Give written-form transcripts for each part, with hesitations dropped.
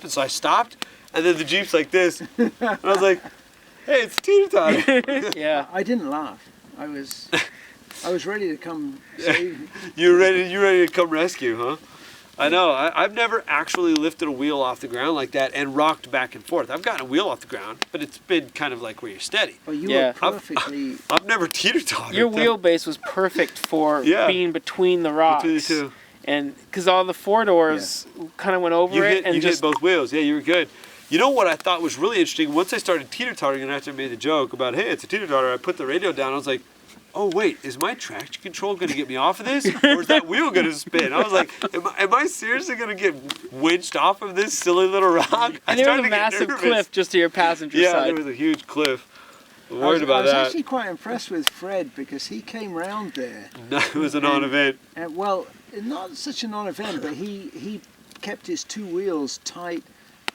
And so I stopped, and then the Jeep's like this. And I was like, hey, it's a teeter-totter. Yeah. I didn't laugh. I was ready to come save. You're ready to come rescue, huh? I know. I've never actually lifted a wheel off the ground like that and rocked back and forth. I've gotten a wheel off the ground, but it's been kind of like where you're steady. Well, you Yeah. were perfectly. I've never teeter-tottered. Your wheelbase was perfect for Yeah. being between the rocks. Between the two. And because all the four doors kind of went over You it. And hit just both wheels. Yeah, you were good. You know what I thought was really interesting? Once I started teeter-tottering and after I made the joke about, hey, it's a teeter-totter, I put the radio down. I was like, oh, wait, is my traction control going to get me off of this? Or is that wheel going to spin? I was like, am I seriously going to get winched off of this silly little rock? And there was a massive cliff just to your passenger Yeah, side. there was a huge cliff. I'm I worried about I was that. actually quite impressed with Fred because he came round there. No, it was a non-event. And, well, not such a non-event, but he kept his two wheels tight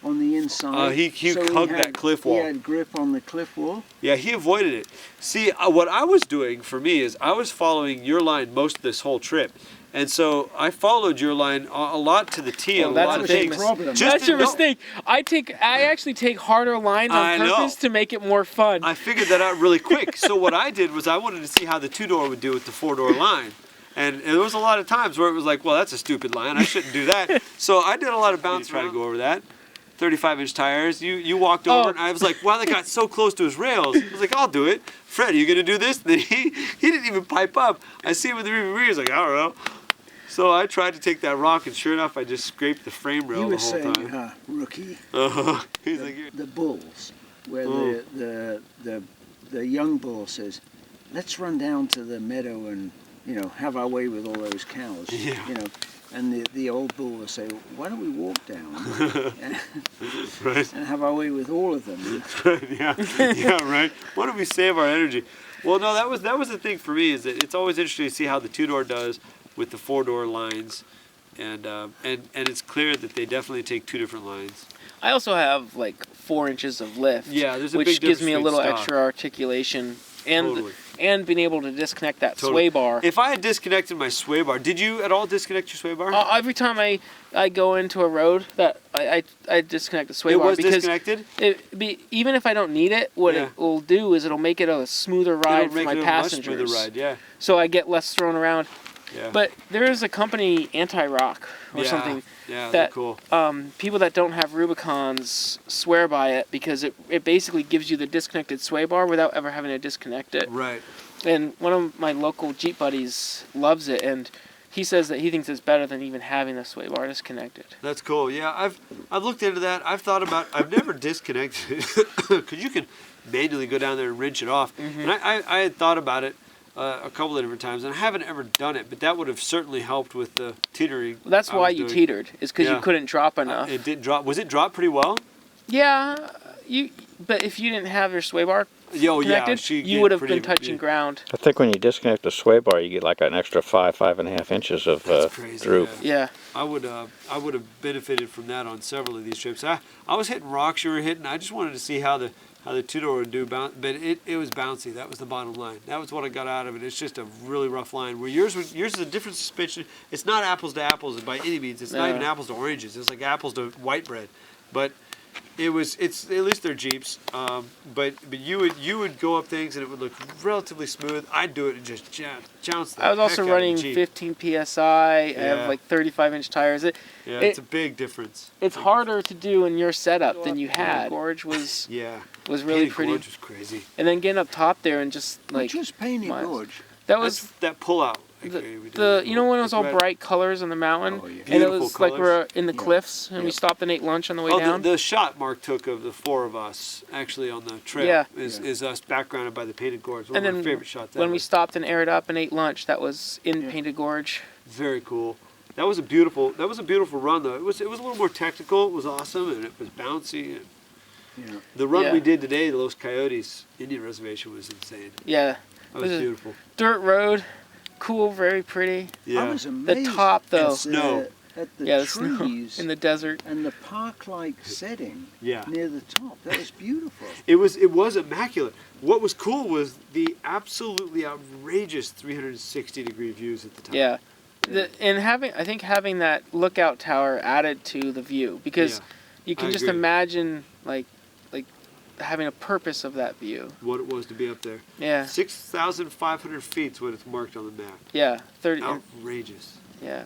on the inside. He hugged that cliff wall. He had grip on the cliff wall. Yeah, he avoided it. See, what I was doing for me is I was following your line most of this whole trip. And so I followed your line a lot to the T. Well, a that's lot a of big things. problem. That's your mistake. I actually take harder lines I on know. purpose to make it more fun. I figured that out really quick. So what I did was I wanted to see how the two-door would do with the four-door line. And there was a lot of times where it was like, well, that's a stupid line. I shouldn't do that. So I did a lot of bounce trying to go over that. 35-inch tires. You walked over, and I was like, wow, that got so close to his rails. I was like, I'll do it. Fred, are you going to do this? And then he didn't even pipe up. I see him with the rear mirror. He's like, I don't know. So I tried to take that rock, and sure enough, I just scraped the frame rail He the was whole saying, time. rookie. He's like, The bulls, where the young bull says, let's run down to the meadow and have our way with all those cows. Yeah. And the old bull will say, why don't we walk down right. and have our way with all of them? yeah, right. Why don't we save our energy? Well, no, that was the thing for me is that it's always interesting to see how the two-door does with the four-door lines, and it's clear that they definitely take two different lines. I also have like 4 inches of lift. Yeah, there's a which big gives me a difference little between extra articulation and Totally. and being able to disconnect that Totally. sway bar. If I had disconnected my sway bar, did you at all disconnect your sway bar? Every time I go into a road, that I disconnect the sway it bar was because disconnected? even if I don't need it, what Yeah. it will do is it'll make it a smoother ride It'll for make my it a passengers. much smoother ride, yeah. So I get less thrown around. Yeah. But there is a company, Anti-Rock or yeah. something, Yeah, they're that cool. people that don't have Rubicons swear by it because it basically gives you the disconnected sway bar without ever having to disconnect it. Right. And one of my local Jeep buddies loves it, and he says that he thinks it's better than even having the sway bar disconnected. That's cool. Yeah, I've looked into that. I've never disconnected it because you can manually go down there and wrench it off. Mm-hmm. And I had thought about it a couple of different times, and I haven't ever done it. But that would have certainly helped with the teetering. Well, that's I why was you doing. teetered, is because Yeah. you couldn't drop enough. It didn't drop. Was it dropped pretty well? Yeah, but if you didn't have your sway bar connected, you would have been touching ground. I think when you disconnect the sway bar, you get like an extra 5.5 inches of That's crazy, droop. Yeah. I would have benefited from that on several of these trips. I was hitting rocks you were hitting. I just wanted to see how the two-door would do, but it was bouncy. That was the bottom line. That was what I got out of it. It's just a really rough line. Where yours is a different suspension. It's not apples to apples by any means. It's not even apples to oranges. It's like apples to white bread. But it's at least they're Jeeps. But you would go up things and it would look relatively smooth. I'd do it and just jounce the I was also heck out of the running Jeep. 15 psi. I have like 35-inch tires. It's a big difference. It's harder to do in your setup than you had. Gorge was was really Painted pretty. Gorge was crazy. And then getting up top there and just like Which was Painted miles. Gorge. That was that pull out. the you know when it was all bright colors on the mountain, Oh, yeah. and it Beautiful was like we're in the Yeah. cliffs, and we Yeah. stopped and ate lunch on the way Oh, down. the shot Mark took of the four of us actually on the trail Yeah. is us backgrounded by the Painted Gorge. One And of my then favorite shots when ever. we stopped and aired up and ate lunch, that was in Yeah. Painted Gorge. Very cool. That was a beautiful run though. It was a little more technical. It was awesome and it was bouncy. And Yeah. the run Yeah. we did today, the Los Coyotes Indian Reservation, was insane. Yeah, That was Was it- beautiful. dirt road, cool, very pretty. Yeah. I was amazed top, though. at Snow. at the Yeah, the snow trees in the desert. and the park-like setting Yeah. near the top. That was beautiful. It was immaculate. What was cool was the absolutely outrageous 360-degree views at the top. Yeah, I think having that lookout tower added to the view because You can I just agree. imagine like having a purpose of that view. What it was to be up there. Yeah. 6,500 feet is what it's marked on the map. Yeah. 30. Outrageous. Yeah.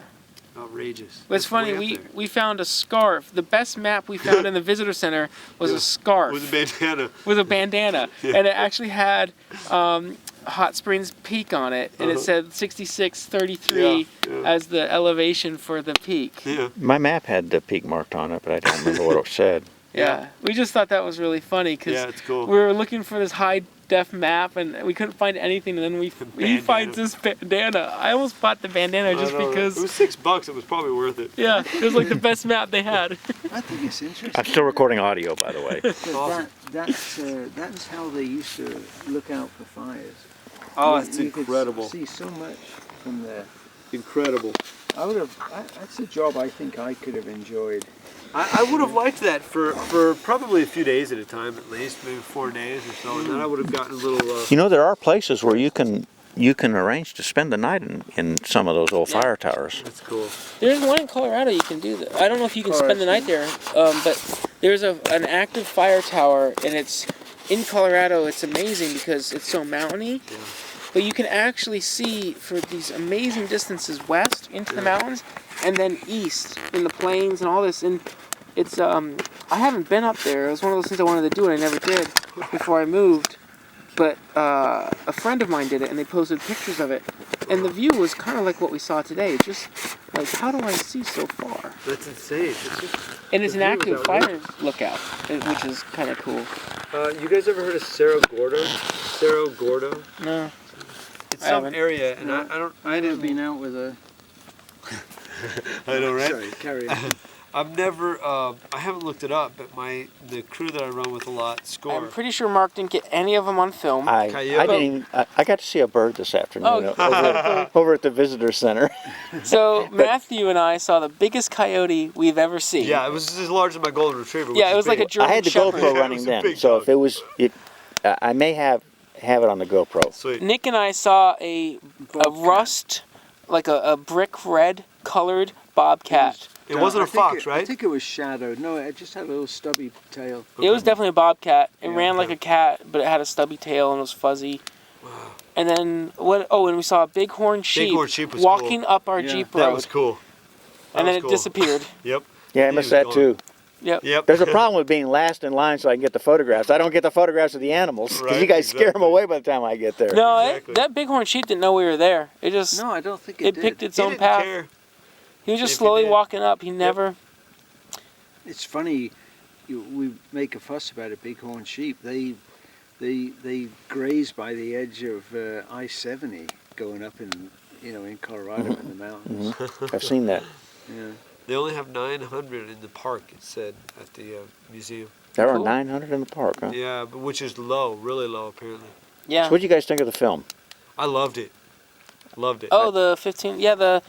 Outrageous. But it's That's way funny. up there. We found a scarf. The best map we found in the visitor center was a scarf With a bandana. with a bandana, Yeah. and it actually had Hot Springs Peak on it, and it said 6633 Yeah, yeah. as the elevation for the peak. Yeah. My map had the peak marked on it, but I don't remember what it said. Yeah. We just thought that was really funny because Yeah, it's cool. we were looking for this high def map and we couldn't find anything, and then he Bandana. finds this bandana. I almost bought the bandana just I know, because. it was $6. It was probably worth it. Yeah, it was like the best map they had. I think it's interesting. I'm still recording audio, by the way. That, that's how they used to look out for fires. Oh, You- it's you could incredible. see so much from there. Incredible. That's a job I think I could have enjoyed. I would have liked that for probably a few days at a time, at least, maybe 4 days or so, and then I would have gotten a little. You know, there are places where you can arrange to spend the night in some of those old fire towers. That's cool. There's one in Colorado you can do that. I don't know if you can spend the night there, but there's an active fire tower, and it's in Colorado. It's amazing because it's so mountainy, Yeah. but you can actually see for these amazing distances west into the mountains, and then east in the plains and all this. And it's I haven't been up there. It was one of those things I wanted to do, and I never did before I moved. But a friend of mine did it, and they posted pictures of it. And the view was kind of like what we saw today. Just like, how do I see so far? That's insane. It's just, And it's The an view is active fire lookout, which is kind of cool. you guys ever heard of Cerro Gordo? Cerro Gordo? No. It's I some haven't. area, and I I've didn't. been out with a. I know, right? Sorry, carry on. I've never. I haven't looked it up, but the crew that I run with a lot score. I'm pretty sure Mark didn't get any of them on film. I Coyote. didn't even, I got to see a bird this afternoon Oh. over at the visitor center. So Matthew and I saw the biggest coyote we've ever seen. Yeah, it was as large as my golden retriever. Which Yeah, it is was like a big. German I had the shepherd. GoPro Yeah, it running was a then, big so dog. if it was, I may have it on the GoPro. Sweet. Nick and I saw a rust, like a brick red colored bobcat. It wasn't a fox, I right? think it was shadowed. No, it just had a little stubby tail. It was definitely a bobcat. It Yeah. ran like a cat, but it had a stubby tail and it was fuzzy. And then what? Oh, and we saw a bighorn sheep, Bighorn sheep was walking cool. up our Yeah. Jeep That road, was cool. That and then was it cool. disappeared. Yep. Yeah, I He missed was that gone. too. Yep. There's a problem with being last in line so I can get the photographs. I don't get the photographs of the animals because Right, you guys scare them exactly. away by the time I get there. No, Exactly. that bighorn sheep didn't know we were there. It just No, I don't think it did. picked its He own didn't path. care. He was just If he slowly did. walking up. He never. It's funny, we make a fuss about a bighorn sheep. They graze by the edge of I-70 going up in Colorado in the mountains. I've seen that. Yeah. They only have 900 in the park. It said at the museum. There are Cool. 900 in the park, huh? Yeah, but which is low, really low apparently. Yeah. So what do you guys think of the film? I loved it. Loved it. Oh, the 15. Yeah, the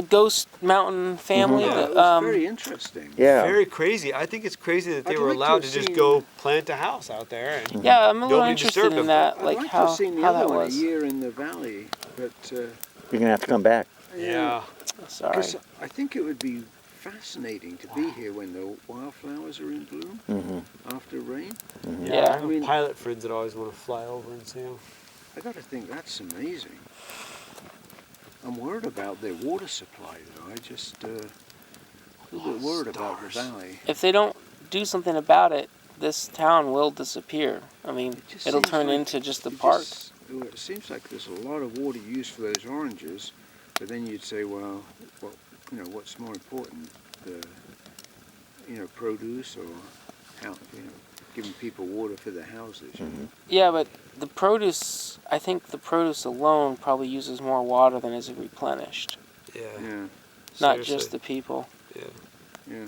Ghost Mountain family. Yeah, the, it was very interesting. Yeah. Very crazy. I think it's crazy that they I'd were like to allowed to have just seen- go plant a house out there. And Yeah, I'm a little Nobody interested disturbed in them. that, I'd like like to how have seen the how other that one, was. A Year in the Valley, but You're going to have to come back. yeah. Sorry. because I think it would be fascinating to be here when the wildflowers are in bloom Mm-hmm. after rain. Yeah. I have I mean- pilot friends that always want to fly over and see them. I got to think that's amazing. I'm worried about their water supply, though. I just a little bit worried about the stars. valley. If they don't do something about it, this town will disappear. I mean, It just it'll seems turn like into just a it park. it seems like there's a lot of water used for those oranges, but then you'd say, well, what's more important, the produce or how giving people water for their houses. You know? Yeah, but the produce, I think the produce alone probably uses more water than is replenished. Yeah. Yeah, Not Seriously. just the people. Yeah. yeah.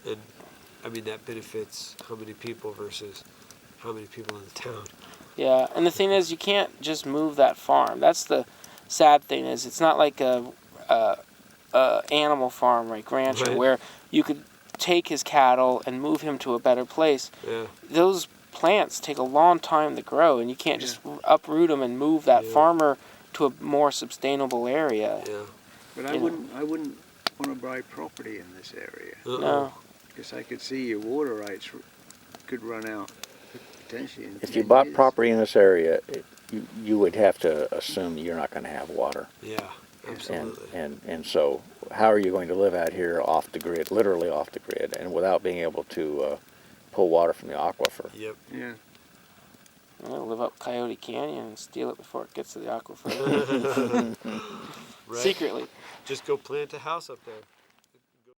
And I mean that benefits how many people versus how many people in the town. Yeah, and the thing is, you can't just move that farm. That's the sad thing is, it's not like a animal farm like rancher Right. where you could take his cattle and move him to a better place. Yeah. Those plants take a long time to grow, and you can't just uproot them and move that Yeah. farmer to a more sustainable area. Yeah. But I You know. wouldn't want to buy property in this area. Uh-uh. No. Because I could see your water rights could run out potentially in If you 10 bought years. property in this area, you would have to assume you're not going to have water. Yeah, absolutely. And so how are you going to live out here off the grid, literally off the grid, and without being able to pull water from the aquifer? Yep. Yeah. I'm gonna live up Coyote Canyon and steal it before it gets to the aquifer. Right. Secretly. Just go plant a house up there.